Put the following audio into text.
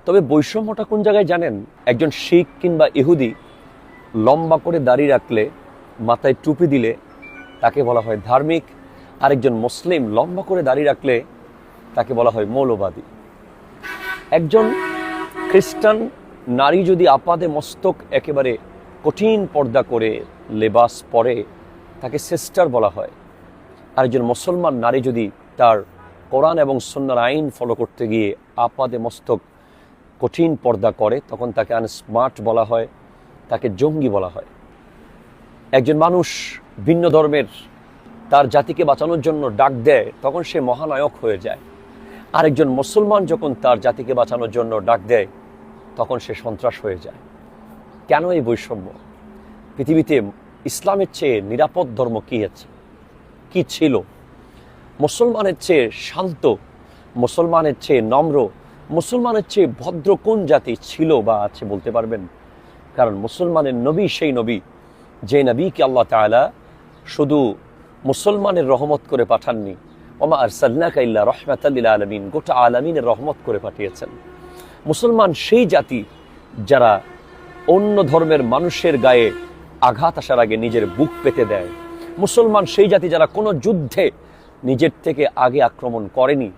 তবে বৈষম্যটা কোন জায়গায় জানেন? একজন শিখ কিংবা ইহুদি লম্বা করে দাড়ি রাখলে, মাথায় টুপি দিলে তাকে বলা হয় ধার্মিক, আরেকজন মুসলিম লম্বা করে দাড়ি রাখলে তাকে বলা হয় মৌলবাদী। একজন খ্রিস্টান নারী যদি আপাদে মস্তক একেবারে কঠিন পর্দা করে লেবাস পরে তাকে সিস্টার বলা হয়। আরেকজন মুসলমান নারী যদি তার কোরআন এবং সুন্নাহর আইন ফলো করতে গিয়ে আপাদে মস্তক কঠিন পর্দা করে তখন তাকে আনস্মার্ট বলা হয়, তাকে জঙ্গি বলা হয়। একজন মানুষ ভিন্ন ধর্মের তার জাতিকে বাঁচানোর জন্য ডাক দেয় তখন সে মহানায়ক হয়ে যায়। আরেকজন মুসলমান যখন তার জাতিকে বাঁচানোর জন্য ডাক দেয় তখন সে সন্ত্রাস হয়ে যায়। কেন এই বৈষম্য? পৃথিবীতে ইসলামের চেয়ে নিরাপদ ধর্ম কি ছিল? মুসলমানের চেয়ে শান্ত, মুসলমানের চেয়ে নম্র, মুসলমানের চেয়ে ভদ্র কোন জাতি ছিল বা আছে বলতে পারবেন? কারণ মুসলমানের নবী সেই নবী যে নবীকে আল্লাহ তাআলা শুধু মুসলমানের রহমত করে পাঠাননি, ওমা আরসালনাকা ইল্লা রাহমাতাল লিল আলামিন, গোটা আলামিনের রহমত করে পাঠিয়েছেন। মুসলমান সেই জাতি যারা অন্য ধর্মের মানুষের গায়ে আঘাত আসার আগে নিজের বুক পেতে দেয়। মুসলমান সেই জাতি যারা কোনো যুদ্ধে নিজের থেকে আগে আক্রমণ করেনি।